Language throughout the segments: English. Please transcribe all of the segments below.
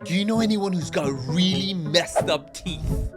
Do you know anyone who's got really messed up teeth?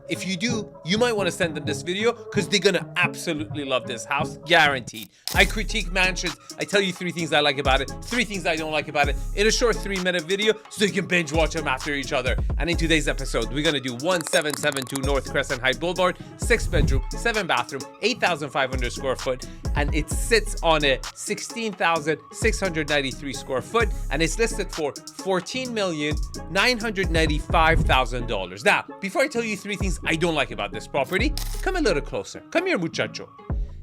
If you do, you might want to send them this video because they're gonna absolutely love this house, guaranteed. I critique mansions. I tell you 3 things I like about it, 3 things I don't like about it in a short 3-minute video so you can binge watch them after each other. And in today's episode, we're gonna do 1772 North Crescent Heights Boulevard, 6-bedroom, 7-bathroom, 8,500 square foot, and it sits on a 16,693 square foot, and it's listed for $14,995,000. Now, before I tell you 3 things I don't like about this property, come a little closer. Come here, muchacho.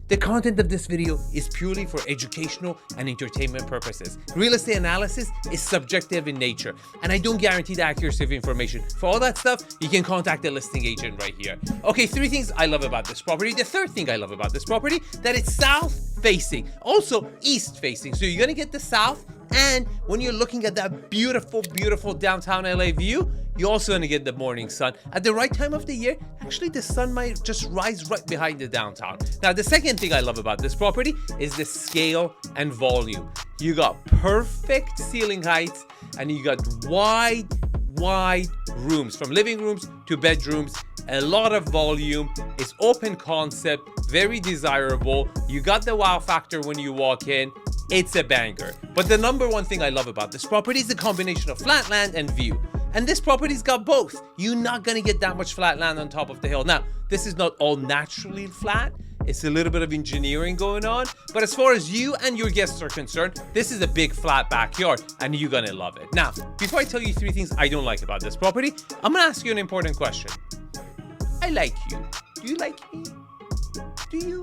The content of this video is purely for educational and entertainment purposes. Real estate analysis is subjective in nature, and I don't guarantee the accuracy of information. For all that stuff, you can contact the listing agent right here. Okay, 3 things I love about this property. The 3rd thing I love about this property, that it's south facing, also east facing. So you're gonna get the south, and when you're looking at that beautiful, beautiful downtown LA view, you're also gonna get the morning sun. At the right time of the year, actually the sun might just rise right behind the downtown. Now, the 2nd thing I love about this property is the scale and volume. You got perfect ceiling heights, and you got wide rooms, from living rooms to bedrooms. A lot of volume. It's open concept, very desirable. You got the wow factor when you walk in. It's a banger. But the number 1 thing I love about this property is the combination of flat land and view. And this property's got both. You're not gonna get that much flat land on top of the hill. Now, this is not all naturally flat. It's a little bit of engineering going on. But as far as you and your guests are concerned, this is a big flat backyard, and you're gonna love it. Now, before I tell you 3 things I don't like about this property, I'm gonna ask you an important question. I like you. Do you like me? Do you?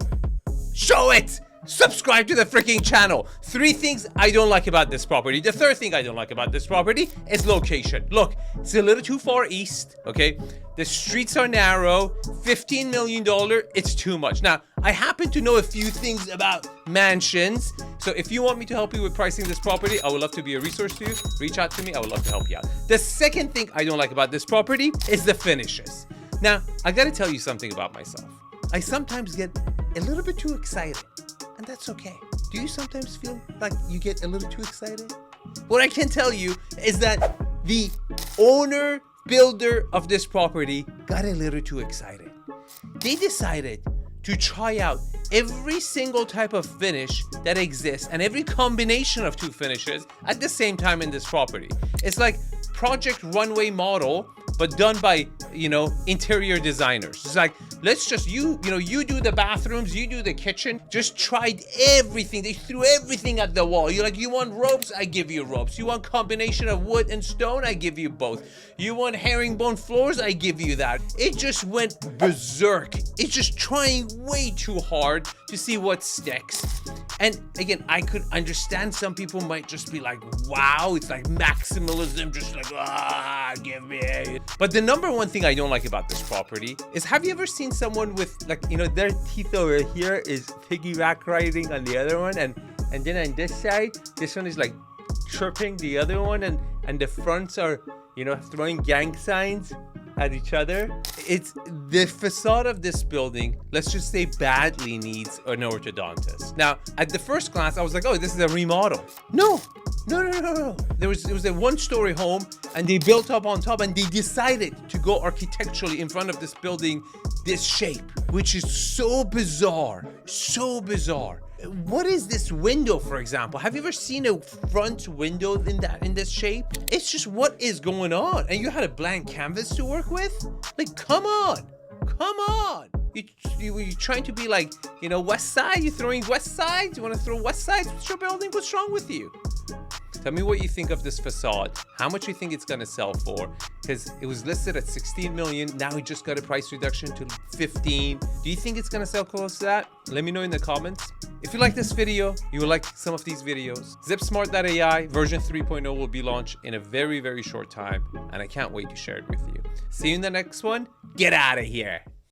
Show it! Subscribe to the freaking channel. 3 things I don't like about this property. The 3rd thing I don't like about this property is location. Look, it's a little too far east, okay? The streets are narrow. $15 million, it's too much. Now, I happen to know a few things about mansions. So if you want me to help you with pricing this property, I would love to be a resource to you. Reach out to me, I would love to help you out. The 2nd thing I don't like about this property is the finishes. Now, I gotta tell you something about myself. I sometimes get a little bit too excited. And that's okay. Do you sometimes feel like you get a little too excited? What I can tell you is that the owner builder of this property got a little too excited. They decided to try out every single type of finish that exists and every combination of 2 finishes at the same time in this property. It's like Project Runway model, but done by, interior designers. It's like, let's just, you do the bathrooms, you do the kitchen. Just tried everything. They threw everything at the wall. You're like, you want ropes? I give you ropes. You want combination of wood and stone? I give you both. You want herringbone floors? I give you that. It just went berserk. It's just trying way too hard to see what sticks. And again, I could understand some people might just be like, wow, it's like maximalism, just like, give me. But the number 1 thing I don't like about this property is, have you ever seen someone with their teeth over here is piggyback riding on the other one, and then on this side, this one is like chirping the other one, and the fronts are, throwing gang signs at each other. It's the facade of this building, let's just say, badly needs an orthodontist. Now, at the first glance, I was like, oh, this is a remodel. No. It was a 1-story home, and they built up on top, and they decided to go architecturally in front of this building this shape, which is so bizarre. What is this window, for example? Have you ever seen a front window in this shape? It's just, what is going on? And you had a blank canvas to work with? Like, come on. You trying to be like, West Side? You throwing West Side? You want to throw West Side? What's your building? What's wrong with you? Tell me what you think of this facade. How much you think it's gonna sell for? Because it was listed at 16 million. Now we just got a price reduction to 15. Do you think it's gonna sell close to that? Let me know in the comments. If you like this video, you will like some of these videos. ZipSmart.ai version 3.0 will be launched in a very, very short time, and I can't wait to share it with you. See you in the next one. Get out of here.